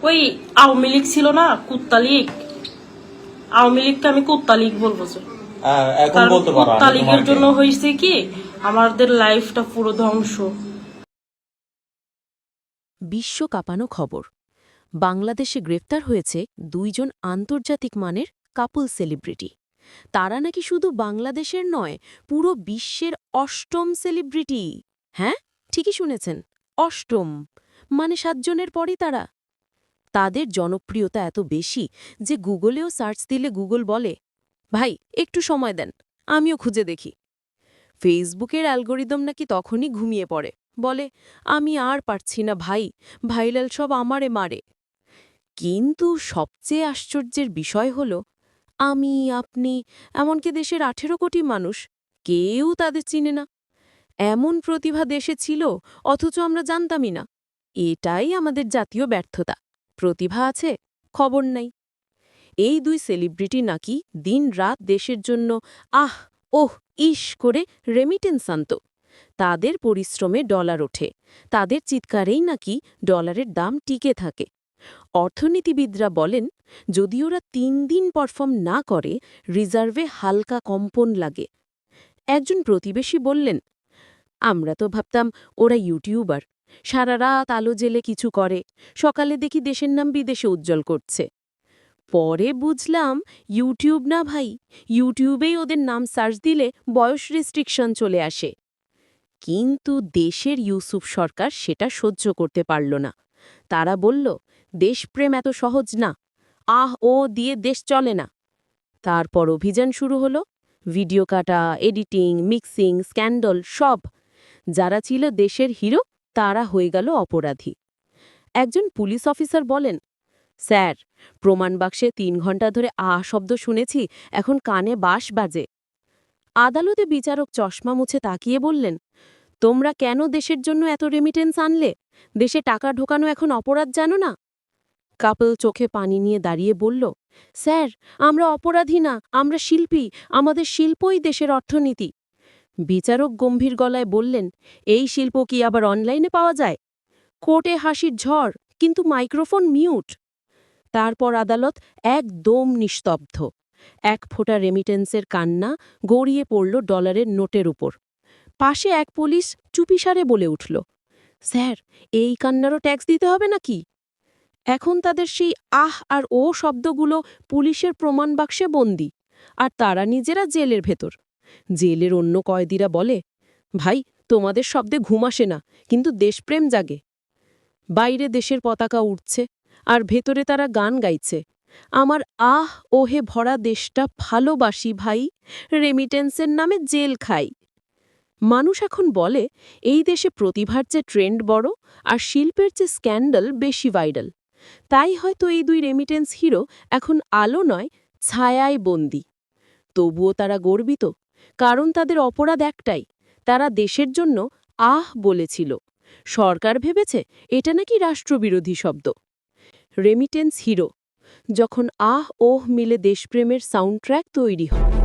ওই আওয়ামী লীগ ছিল না, কুত্তা লীগ, আওয়ামী লীগকে আমি কুত্তা লীগ বলবো। এখন বলতে পারো কুত্তা লীগের জন্য হয়েছে কি আমাদের লাইফটা পুরো ধ্বংস। বিশ্ব কাঁপানো খবর। বাংলাদেশে গ্রেফতার হয়েছে 2 জন আন্তর্জাতিক মানের কাপল সেলিব্রিটি। তারা নাকি শুধু বাংলাদেশের নয়, পুরো বিশ্বের 8ম সেলিব্রিটি। হ্যাঁ, ঠিকই শুনেছেন, 8ম, মানে 7 জনের পরই তারা। তাদের জনপ্রিয়তা এত বেশি যে গুগলেও সার্চ দিলে গুগল বলে, ভাই একটু সময় দেন, আমিও খুঁজে দেখি। ফেসবুকের অ্যালগোরিদম নাকি তখনই ঘুমিয়ে পড়ে, বলে আমি আর পারছি না ভাই, ভাইরাল সব আমারে মারে। কিন্তু সবচেয়ে আশ্চর্যের বিষয় হল, আমি, আপনি, এমনকি দেশের 18 কোটি মানুষ, কেউ তাদের চিনে না। এমন প্রতিভা দেশে ছিল, অথচ আমরা জানতামই না। এটাই আমাদের জাতীয় ব্যর্থতা। প্রতিভা আছে, খবর নাই। এই 2 সেলিব্রিটি নাকি দিন-রাত দেশের জন্য আহ ওহ ইস করে রেমিটেন্স আনত। তাদের পরিশ্রমে ডলার ওঠে, তাদের চিৎকারেই নাকি ডলারের দাম টিকে থাকে। অর্থনীতিবিদরা বলেন, যদি ওরা 3 দিন পারফর্ম না করে, রিজার্ভে হালকা কম্পন লাগে। একজন প্রতিবেশী বললেন, আমরা তো ভাবতাম ওরা ইউটিউবার, সারা রাত আলো জেলে কিছু করে, সকালে দেখি দেশের নাম বিদেশে উজ্জ্বল করছে। পরে বুঝলাম ইউটিউব না ভাই, ইউটিউবেই ওদের নাম সার্চ দিলে বয়স রেস্ট্রিকশন চলে আসে। কিন্তু দেশের ইউসুফ সরকার সেটা সহ্য করতে পারল না। তারা বলল, দেশপ্রেম এত সহজ না, আহ ও দিয়ে দেশ চলে না। তারপর অভিযান শুরু হলো, ভিডিও কাটা, এডিটিং, মিক্সিং, স্ক্যান্ডল সব। যারা ছিল দেশের হিরো, তারা হয়ে গেল অপরাধী। একজন পুলিশ অফিসার বলেন, স্যার, প্রমাণ বাক্সে 3 ঘন্টা ধরে শব্দ শুনেছি, এখন কানে বাঁশ বাজে। আদালতে বিচারক চশমা মুছে তাকিয়ে বললেন, তোমরা কেন দেশের জন্য এত রেমিটেন্স আনলে? দেশে টাকা ঢোকানো এখন অপরাধ জানো না? কাপল চোখে পানি নিয়ে দাঁড়িয়ে বলল, স্যার, আমরা অপরাধী না, আমরা শিল্পী, আমাদের শিল্পই দেশের অর্থনীতি। বিচারক গম্ভীর গলায় বললেন, এই শিল্প কি আবার অনলাইনে পাওয়া যায়? কোর্টে হাসির ঝড়, কিন্তু মাইক্রোফোন মিউট। তারপর আদালত একদম নিস্তব্ধ। 1 ফোঁটা রেমিটেন্সের কান্না গড়িয়ে পড়ল ডলারের নোটের উপর। পাশে এক পুলিশ চুপিসারে বলে উঠল, স্যার, এই কান্নারও ট্যাক্স দিতে হবে নাকি? এখন তাদের সেই আহ আর ও শব্দগুলো পুলিশের প্রমাণ বাক্সে বন্দী, আর তারা নিজেরা জেলের ভেতর। জেলের অন্য কয়েদিরা বলে, ভাই, তোমাদের শব্দে ঘুম আসে না, কিন্তু দেশপ্রেম জাগে। বাইরে দেশের পতাকা উঠছে, আর ভেতরে তারা গান গাইছে, আমার আহ ওহে ভরা দেশটা ভালোবাসি ভাই, রেমিটেন্সের নামে জেল খাই। মানুষ এখন বলে, এই দেশে প্রতিভার চেয়ে ট্রেন্ড বড়, আর শিল্পের চেয়ে স্ক্যান্ডাল বেশি ভাইরাল। তাই হয়তো এই 2 রেমিটেন্স হিরো এখন আলো নয়, ছায়ায় বন্দী। তবুও তারা গর্বিত, কারণ তাদের অপরাধ একটাই, তারা দেশের জন্য আহ বলেছিল। সরকার ভেবেছে এটা নাকি রাষ্ট্রবিরোধী শব্দ। রেমিটেন্স হিরো, যখন আহ ওহ মিলে দেশপ্রেমের সাউন্ডট্র্যাক তৈরি হয়।